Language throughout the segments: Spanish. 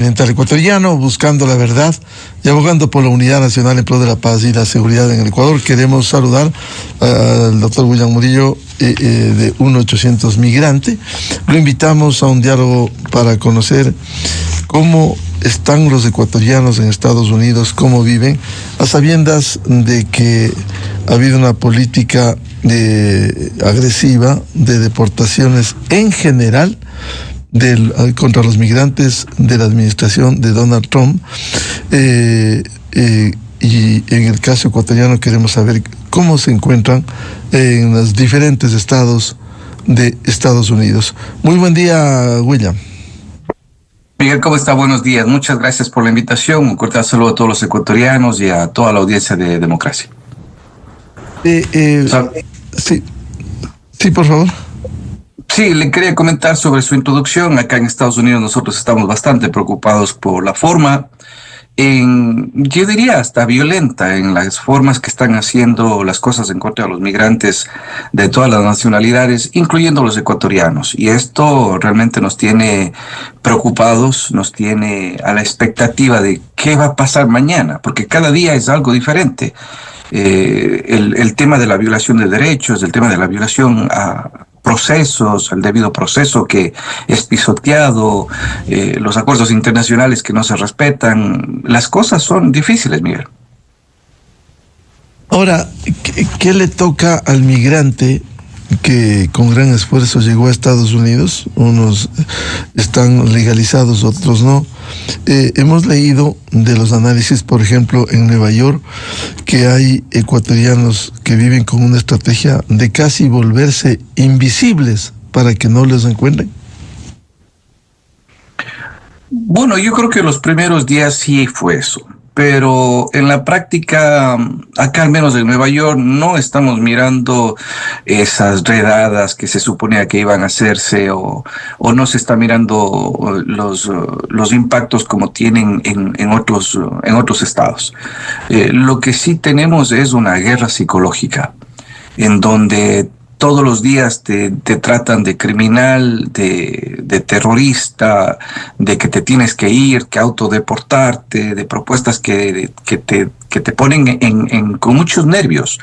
Oriental ecuatoriano, buscando la verdad y abogando por la unidad nacional en pro de la paz y la seguridad en el Ecuador. Queremos saludar al doctor William Murillo de 1-800 Migrante. Lo invitamos a un diálogo para conocer cómo están los ecuatorianos en Estados Unidos, cómo viven, a sabiendas de que ha habido una política agresiva de deportaciones en general contra los migrantes de la administración de Donald Trump, y en el caso ecuatoriano queremos saber cómo se encuentran en los diferentes estados de Estados Unidos. Muy buen día, William. Miguel, ¿cómo está? Buenos días. Muchas gracias por la invitación. Un cordial saludo a todos los ecuatorianos y a toda la audiencia de Democracia. Sí, por favor. Sí, le quería comentar sobre su introducción. Acá en Estados Unidos nosotros estamos bastante preocupados por la forma, yo diría hasta violenta, en las formas que están haciendo las cosas en contra de los migrantes de todas las nacionalidades, incluyendo los ecuatorianos. Y esto realmente nos tiene preocupados, nos tiene a la expectativa de qué va a pasar mañana, porque cada día es algo diferente. El tema de la violación de derechos, el tema de la violación a procesos, el debido proceso que es pisoteado, los acuerdos internacionales que no se respetan, las cosas son difíciles, Miguel. Ahora, ¿qué le toca al migrante que con gran esfuerzo llegó a Estados Unidos? Unos están legalizados, otros no. Hemos leído de los análisis, por ejemplo, en Nueva York, que hay ecuatorianos que viven con una estrategia de casi volverse invisibles para que no les encuentren. Bueno, yo creo que los primeros días sí fue eso. Pero en la práctica, acá al menos en Nueva York, no estamos mirando esas redadas que se suponía que iban a hacerse o no se está mirando los impactos como tienen en otros estados. Lo que sí tenemos es una guerra psicológica en donde todos los días te tratan de criminal, de terrorista, de que te tienes que ir, que autodeportarte, de propuestas que te ponen con muchos nervios.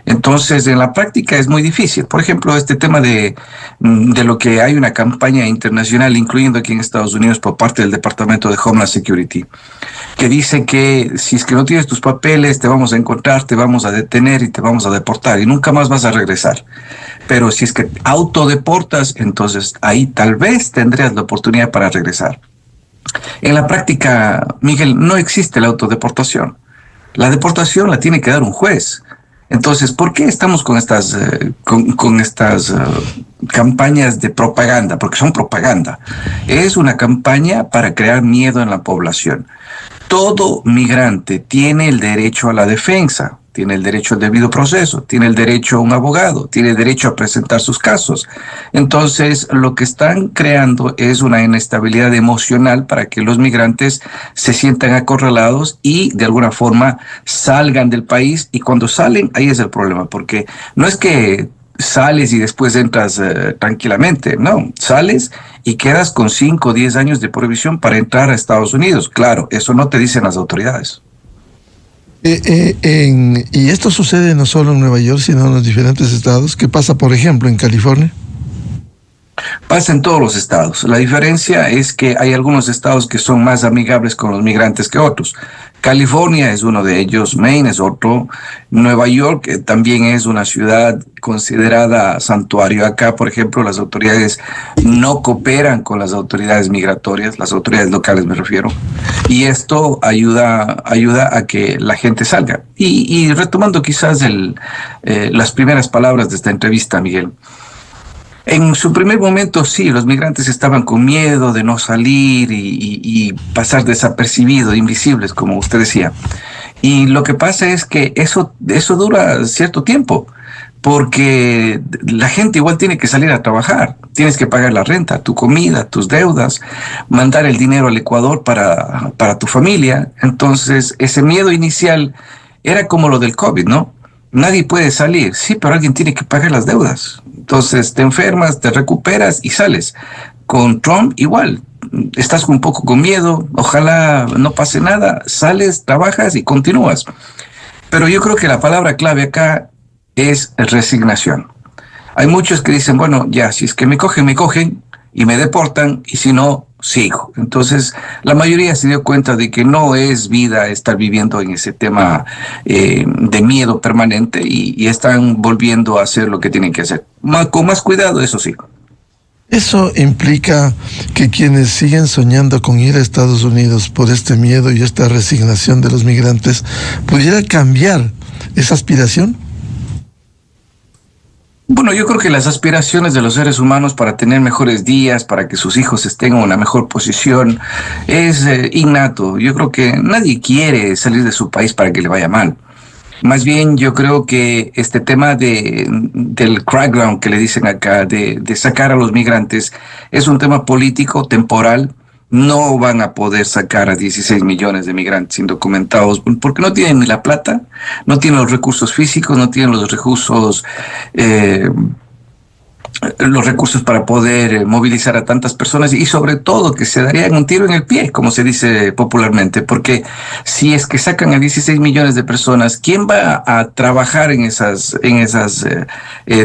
Entonces, en la práctica es muy difícil. Por ejemplo, este tema de lo que hay una campaña internacional, incluyendo aquí en Estados Unidos, por parte del Departamento de Homeland Security, que dice que si es que no tienes tus papeles, te vamos a encontrar, te vamos a detener y te vamos a deportar y nunca más vas a regresar. Pero si es que autodeportas, entonces ahí tal vez tendrías la oportunidad para regresar. En la práctica, Miguel, no existe la autodeportación. La deportación la tiene que dar un juez. Entonces, ¿por qué estamos con estas campañas de propaganda? Porque son propaganda. Es una campaña para crear miedo en la población. Todo migrante tiene el derecho a la defensa, tiene el derecho al debido proceso, tiene el derecho a un abogado, tiene el derecho a presentar sus casos. Entonces, lo que están creando es una inestabilidad emocional para que los migrantes se sientan acorralados y de alguna forma salgan del país. Y cuando salen, ahí es el problema, porque no es que sales y después entras tranquilamente, no, sales y quedas con 5 o 10 años de prohibición para entrar a Estados Unidos. Claro, eso no te dicen las autoridades. Y esto sucede no solo en Nueva York, sino en los diferentes estados. ¿Qué pasa, por ejemplo, en California? Pasa en todos los estados. La diferencia es que hay algunos estados que son más amigables con los migrantes que otros. California es uno de ellos, Maine es otro, Nueva York también es una ciudad considerada santuario. Acá, por ejemplo, las autoridades no cooperan con las autoridades migratorias, las autoridades locales me refiero, y esto ayuda a que la gente salga. Y retomando quizás las primeras palabras de esta entrevista, Miguel, en su primer momento sí, los migrantes estaban con miedo de no salir y pasar desapercibidos, invisibles, como usted decía. Y lo que pasa es que eso dura cierto tiempo, porque la gente igual tiene que salir a trabajar, tienes que pagar la renta, tu comida, tus deudas, mandar el dinero al Ecuador para tu familia. Entonces, ese miedo inicial era como lo del COVID, ¿no? Nadie puede salir, sí, pero alguien tiene que pagar las deudas. Entonces te enfermas, te recuperas y sales. Con Trump igual, estás un poco con miedo, ojalá no pase nada, sales, trabajas y continúas. Pero yo creo que la palabra clave acá es resignación. Hay muchos que dicen, bueno, ya, si es que me cogen y me deportan, y si no, sigo. Entonces, la mayoría se dio cuenta de que no es vida estar viviendo en ese tema de miedo permanente y están volviendo a hacer lo que tienen que hacer. Con más cuidado, eso sí. Eso implica que quienes siguen soñando con ir a Estados Unidos por este miedo y esta resignación de los migrantes, ¿pudiera cambiar esa aspiración? Bueno, yo creo que las aspiraciones de los seres humanos para tener mejores días, para que sus hijos estén en una mejor posición, es innato. Yo creo que nadie quiere salir de su país para que le vaya mal. Más bien, yo creo que este tema del crackdown que le dicen acá, de sacar a los migrantes, es un tema político, temporal. No van a poder sacar a 16 millones de migrantes indocumentados porque no tienen ni la plata, no tienen los recursos físicos, no tienen los recursos para poder movilizar a tantas personas y sobre todo que se darían un tiro en el pie, como se dice popularmente, porque si es que sacan a 16 millones de personas, ¿quién va a trabajar en esas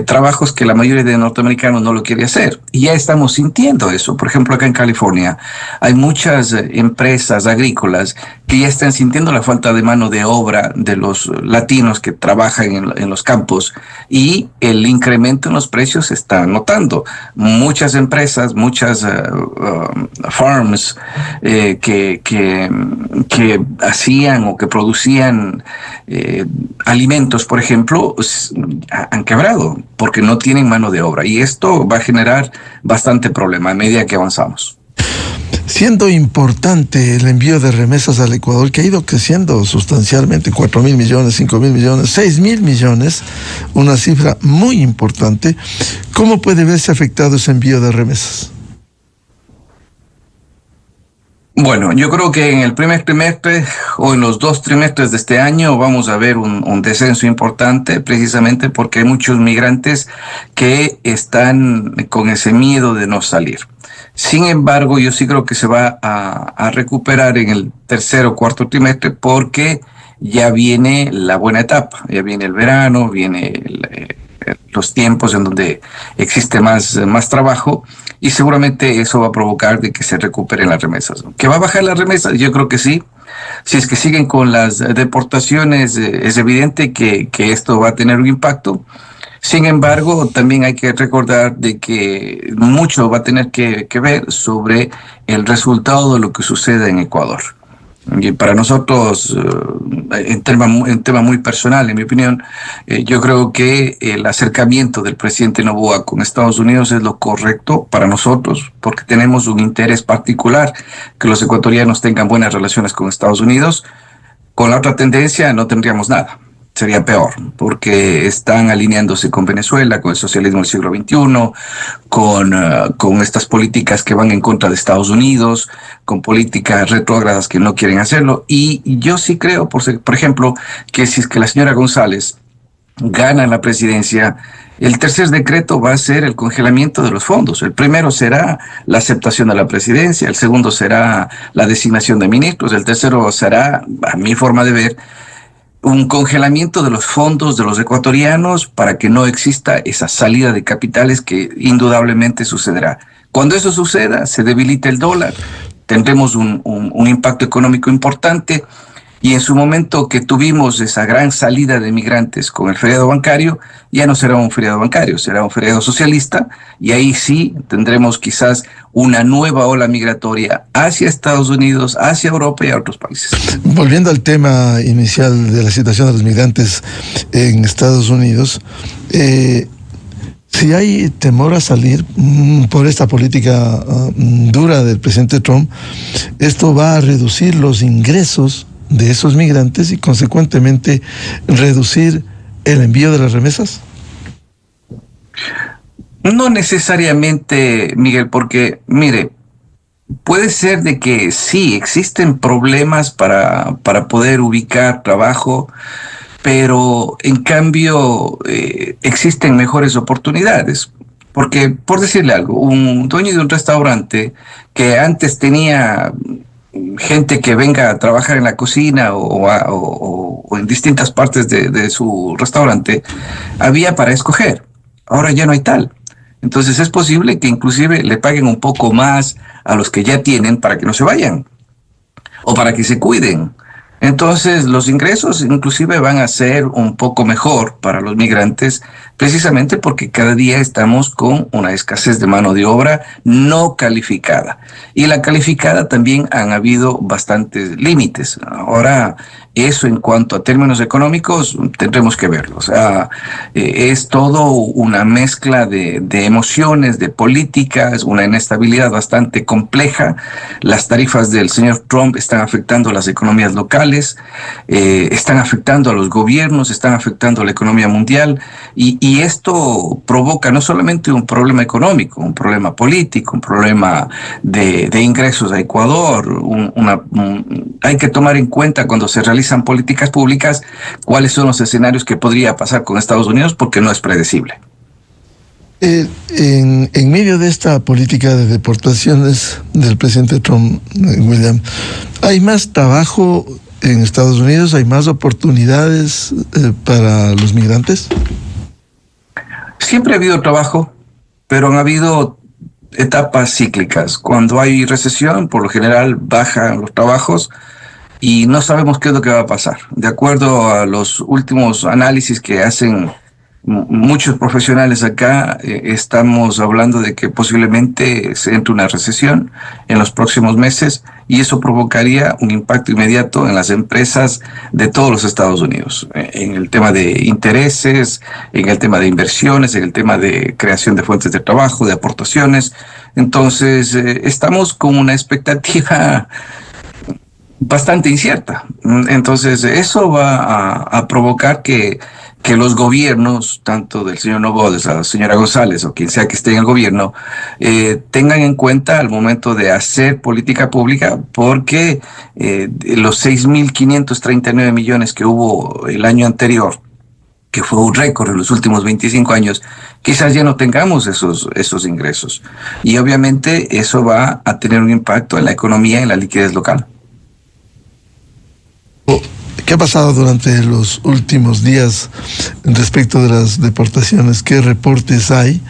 trabajos que la mayoría de norteamericanos no lo quiere hacer? Y ya estamos sintiendo eso. Por ejemplo, acá en California hay muchas empresas agrícolas que ya están sintiendo la falta de mano de obra de los latinos que trabajan en los campos y el incremento en los precios está notando. Muchas empresas, muchas farms que hacían o que producían alimentos, por ejemplo, han quebrado porque no tienen mano de obra y esto va a generar bastante problema a medida que avanzamos. Siendo importante el envío de remesas al Ecuador, que ha ido creciendo sustancialmente, 4.000 millones, 5.000 millones, 6.000 millones, una cifra muy importante, ¿cómo puede verse afectado ese envío de remesas? Bueno, yo creo que en el primer trimestre o en los 2 trimestres de este año vamos a ver un descenso importante, precisamente porque hay muchos migrantes que están con ese miedo de no salir. Sin embargo, yo sí creo que se va a recuperar en el tercer o cuarto trimestre porque ya viene la buena etapa, ya viene el verano, viene los tiempos en donde existe más trabajo y seguramente eso va a provocar de que se recuperen las remesas. ¿Que va a bajar las remesas? Yo creo que sí. Si es que siguen con las deportaciones, es evidente que esto va a tener un impacto. Sin embargo, también hay que recordar de que mucho va a tener que ver sobre el resultado de lo que sucede en Ecuador. Y para nosotros, en tema muy personal, en mi opinión, yo creo que el acercamiento del presidente Noboa con Estados Unidos es lo correcto para nosotros, porque tenemos un interés particular que los ecuatorianos tengan buenas relaciones con Estados Unidos. Con la otra tendencia no tendríamos nada. Sería peor, porque están alineándose con Venezuela, con el socialismo del siglo XXI, con estas políticas que van en contra de Estados Unidos, con políticas retrógradas que no quieren hacerlo. Y yo sí creo, por ejemplo, que si es que la señora González gana la presidencia, el tercer decreto va a ser el congelamiento de los fondos. El primero será la aceptación de la presidencia, el segundo será la designación de ministros, el tercero será, a mi forma de ver, un congelamiento de los fondos de los ecuatorianos para que no exista esa salida de capitales que indudablemente sucederá. Cuando eso suceda, se debilita el dólar, tendremos un impacto económico importante y en su momento que tuvimos esa gran salida de migrantes con el feriado bancario, ya no será un feriado bancario, será un feriado socialista y ahí sí tendremos quizás una nueva ola migratoria hacia Estados Unidos, hacia Europa y a otros países. Volviendo al tema inicial de la situación de los migrantes en Estados Unidos, si hay temor a salir por esta política dura del presidente Trump, esto va a reducir los ingresos de esos migrantes y consecuentemente reducir el envío de las remesas. No necesariamente, Miguel, porque, mire, puede ser de que sí, existen problemas para poder ubicar trabajo, pero en cambio existen mejores oportunidades. Porque, por decirle algo, un dueño de un restaurante que antes tenía gente que venga a trabajar en la cocina o en distintas partes de su restaurante, había para escoger. Ahora ya no hay tal. Entonces es posible que inclusive le paguen un poco más a los que ya tienen para que no se vayan o para que se cuiden. Entonces, los ingresos inclusive van a ser un poco mejor para los migrantes, precisamente porque cada día estamos con una escasez de mano de obra no calificada. Y la calificada también han habido bastantes límites. Ahora, eso en cuanto a términos económicos, tendremos que verlo. O sea, es todo una mezcla de emociones, de políticas, una inestabilidad bastante compleja. Las tarifas del señor Trump están afectando a las economías locales, están afectando a los gobiernos, están afectando a la economía mundial, y esto provoca no solamente un problema económico, un problema político, un problema de ingresos a Ecuador. Hay que tomar en cuenta cuando se realizan políticas públicas cuáles son los escenarios que podría pasar con Estados Unidos, porque no es predecible. En medio de esta política de deportaciones del presidente Trump, William, ¿hay más trabajo en Estados Unidos? ¿Hay más oportunidades para los migrantes? Siempre ha habido trabajo, pero han habido etapas cíclicas. Cuando hay recesión, por lo general bajan los trabajos y no sabemos qué es lo que va a pasar. De acuerdo a los últimos análisis que hacen muchos profesionales acá, estamos hablando de que posiblemente se entre una recesión en los próximos meses, y eso provocaría un impacto inmediato en las empresas de todos los Estados Unidos, en el tema de intereses, en el tema de inversiones, en el tema de creación de fuentes de trabajo, de aportaciones. Entonces, estamos con una expectativa bastante incierta. Entonces, eso va a provocar que los gobiernos, tanto del señor Noboa, de la señora González o quien sea que esté en el gobierno, tengan en cuenta al momento de hacer política pública, porque los 6.539 millones que hubo el año anterior, que fue un récord en los últimos 25 años, quizás ya no tengamos esos ingresos. Y obviamente eso va a tener un impacto en la economía y en la liquidez local. ¿Qué ha pasado durante los últimos días respecto de las deportaciones? ¿Qué reportes hay,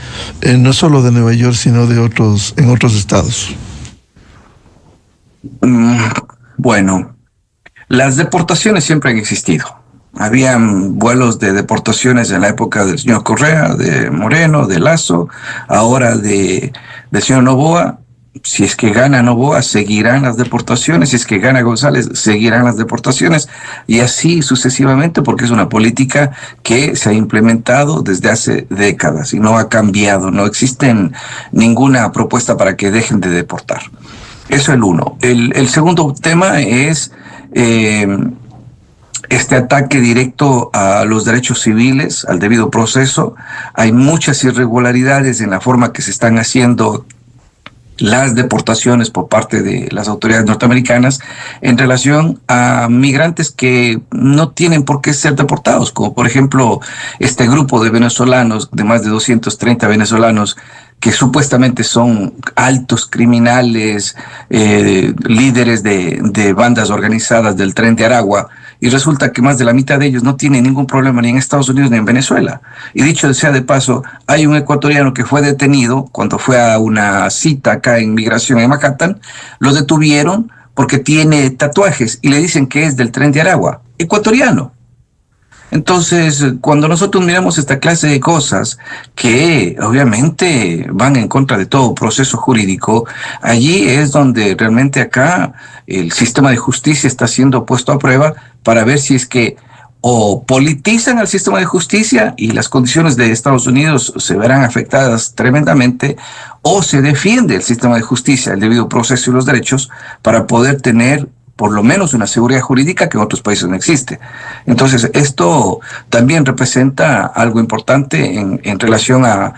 no solo de Nueva York, sino en otros estados? Bueno, las deportaciones siempre han existido. Habían vuelos de deportaciones en la época del señor Correa, de Moreno, de Lazo, ahora del señor Noboa. Si es que gana Noboa, seguirán las deportaciones. Si es que gana González, seguirán las deportaciones. Y así sucesivamente, porque es una política que se ha implementado desde hace décadas y no ha cambiado. No existe ninguna propuesta para que dejen de deportar. Eso es el uno. El segundo tema es este ataque directo a los derechos civiles, al debido proceso. Hay muchas irregularidades en la forma que se están haciendo las deportaciones por parte de las autoridades norteamericanas en relación a migrantes que no tienen por qué ser deportados, como por ejemplo este grupo de venezolanos, de más de 230 venezolanos, que supuestamente son altos criminales, líderes de bandas organizadas del Tren de Aragua, y resulta que más de la mitad de ellos no tienen ningún problema ni en Estados Unidos ni en Venezuela. Y dicho sea de paso, hay un ecuatoriano que fue detenido cuando fue a una cita acá en migración en Manhattan. Lo detuvieron porque tiene tatuajes y le dicen que es del Tren de Aragua, ecuatoriano. Entonces, cuando nosotros miramos esta clase de cosas que obviamente van en contra de todo proceso jurídico, allí es donde realmente acá el sistema de justicia está siendo puesto a prueba para ver si es que o politizan al sistema de justicia y las condiciones de Estados Unidos se verán afectadas tremendamente, o se defiende el sistema de justicia, el debido proceso y los derechos para poder tener por lo menos una seguridad jurídica que en otros países no existe. Entonces, esto también representa algo importante en relación a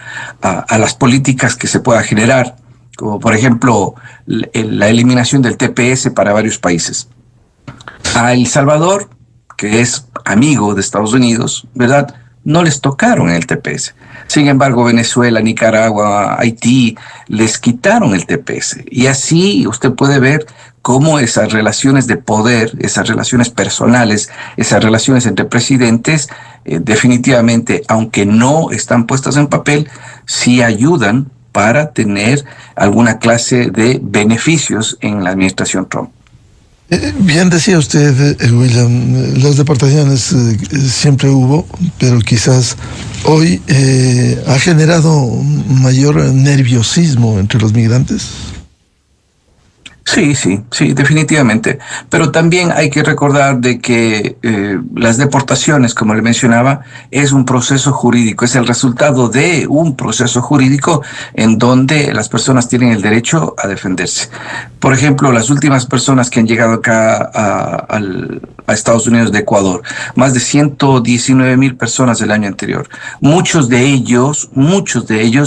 las políticas que se pueda generar, como por ejemplo la eliminación del TPS para varios países. A El Salvador, que es amigo de Estados Unidos, ¿verdad?, no les tocaron el TPS. Sin embargo, Venezuela, Nicaragua, Haití les quitaron el TPS. Y así usted puede ver cómo esas relaciones de poder, esas relaciones personales, esas relaciones entre presidentes, definitivamente, aunque no están puestas en papel, sí ayudan para tener alguna clase de beneficios en la administración Trump. Bien decía usted, William, las deportaciones siempre hubo, pero quizás hoy ha generado mayor nerviosismo entre los migrantes. Sí, definitivamente. Pero también hay que recordar de que las deportaciones, como le mencionaba, es un proceso jurídico, es el resultado de un proceso jurídico en donde las personas tienen el derecho a defenderse. Por ejemplo, las últimas personas que han llegado acá a Estados Unidos de Ecuador, más de 119,000 personas el año anterior. Muchos de ellos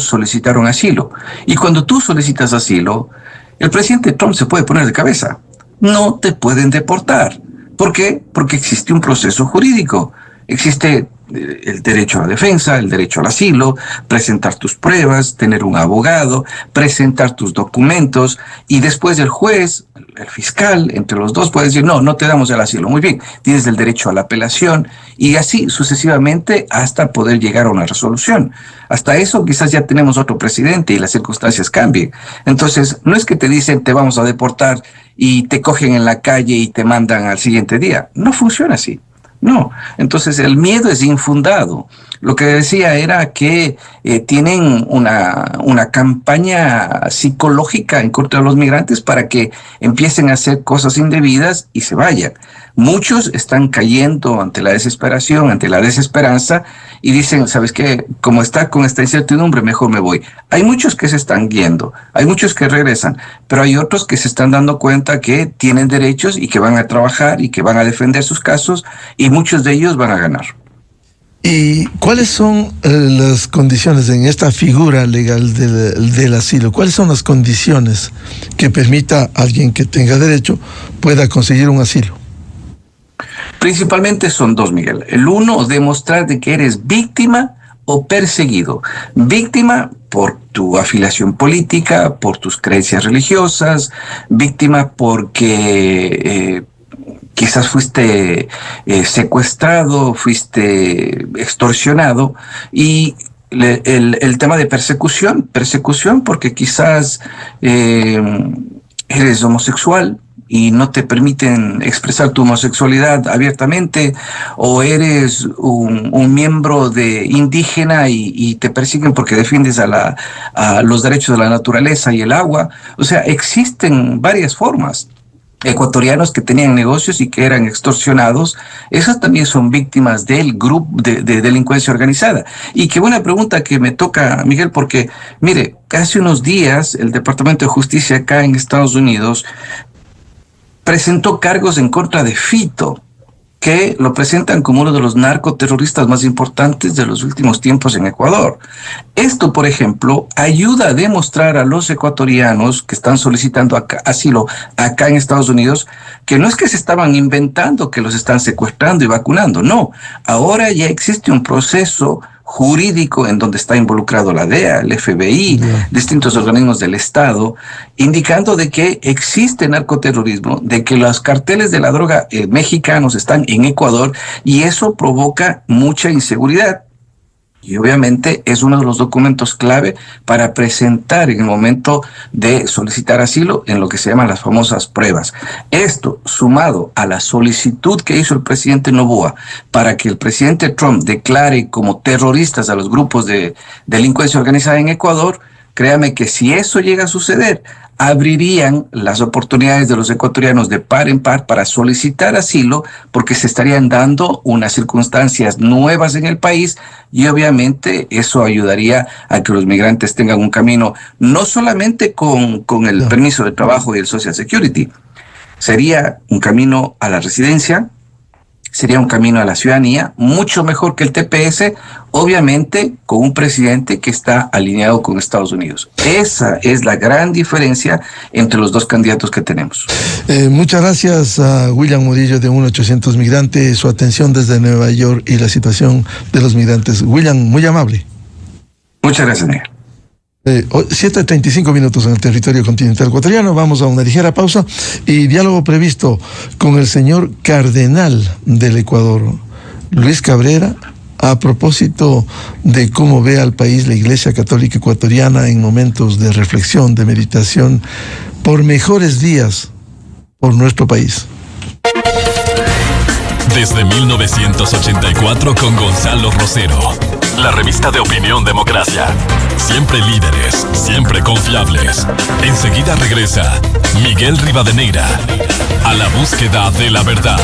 solicitaron asilo. Y cuando tú solicitas asilo, el presidente Trump se puede poner de cabeza. No te pueden deportar. ¿Por qué? Porque existe un proceso jurídico. Existe el derecho a la defensa, el derecho al asilo, presentar tus pruebas, tener un abogado, presentar tus documentos y después el juez, el fiscal, entre los dos puede decir, no te damos el asilo. Muy bien, tienes el derecho a la apelación y así sucesivamente hasta poder llegar a una resolución. Hasta eso quizás ya tenemos otro presidente y las circunstancias cambien. Entonces, no es que te dicen te vamos a deportar y te cogen en la calle y te mandan al siguiente día. No funciona así. No, entonces el miedo es infundado. Lo que decía era que tienen una campaña psicológica en contra de los migrantes para que empiecen a hacer cosas indebidas y se vayan. Muchos están cayendo ante la desesperación, ante la desesperanza y dicen, ¿sabes qué? Como está con esta incertidumbre, mejor me voy. Hay muchos que se están yendo, hay muchos que regresan, pero hay otros que se están dando cuenta que tienen derechos y que van a trabajar y que van a defender sus casos y muchos de ellos van a ganar. ¿Y cuáles son las condiciones en esta figura legal del asilo? ¿Cuáles son las condiciones que permita a alguien que tenga derecho pueda conseguir un asilo? Principalmente son dos, Miguel. El uno, demostrar de que eres víctima o perseguido. Víctima por tu afiliación política, por tus creencias religiosas, víctima porque quizás fuiste secuestrado, fuiste extorsionado y el tema de persecución porque quizás eres homosexual y no te permiten expresar tu homosexualidad abiertamente, o eres un miembro de indígena y te persiguen porque defiendes a los derechos de la naturaleza y el agua. O sea, existen varias formas. Ecuatorianos que tenían negocios y que eran extorsionados, esas también son víctimas del grupo de delincuencia organizada. Y qué buena pregunta que me toca, Miguel, porque, mire, hace unos días el Departamento de Justicia acá en Estados Unidos presentó cargos en contra de Fito, que lo presentan como uno de los narcoterroristas más importantes de los últimos tiempos en Ecuador. Esto, por ejemplo, ayuda a demostrar a los ecuatorianos que están solicitando asilo acá en Estados Unidos que no es que se estaban inventando que los están secuestrando y vacunando, no. Ahora ya existe un proceso jurídico en donde está involucrado la DEA, el FBI, distintos organismos del Estado, indicando de que existe narcoterrorismo, de que los carteles de la droga mexicanos están en Ecuador y eso provoca mucha inseguridad. Y obviamente es uno de los documentos clave para presentar en el momento de solicitar asilo en lo que se llaman las famosas pruebas. Esto, sumado a la solicitud que hizo el presidente Noboa para que el presidente Trump declare como terroristas a los grupos de delincuencia organizada en Ecuador, créame que si eso llega a suceder, abrirían las oportunidades de los ecuatorianos de par en par para solicitar asilo, porque se estarían dando unas circunstancias nuevas en el país y obviamente eso ayudaría a que los migrantes tengan un camino no solamente con el permiso de trabajo y el Social Security, sería un camino a la residencia, sería un camino a la ciudadanía, mucho mejor que el TPS, obviamente con un presidente que está alineado con Estados Unidos. Esa es la gran diferencia entre los dos candidatos que tenemos. Muchas gracias a William Murillo de 1-800 Migrante, su atención desde Nueva York y la situación de los migrantes. William, muy amable. Muchas gracias, Miguel. 7:35 minutos en el territorio continental ecuatoriano. Vamos a una ligera pausa y diálogo previsto con el señor cardenal del Ecuador, Luis Cabrera, a propósito de cómo ve al país la Iglesia Católica Ecuatoriana en momentos de reflexión, de meditación, por mejores días por nuestro país. Desde 1984 con Gonzalo Rosero, la revista de opinión Democracia. Siempre líderes, siempre confiables. Enseguida regresa Miguel Rivadeneira a la búsqueda de la verdad.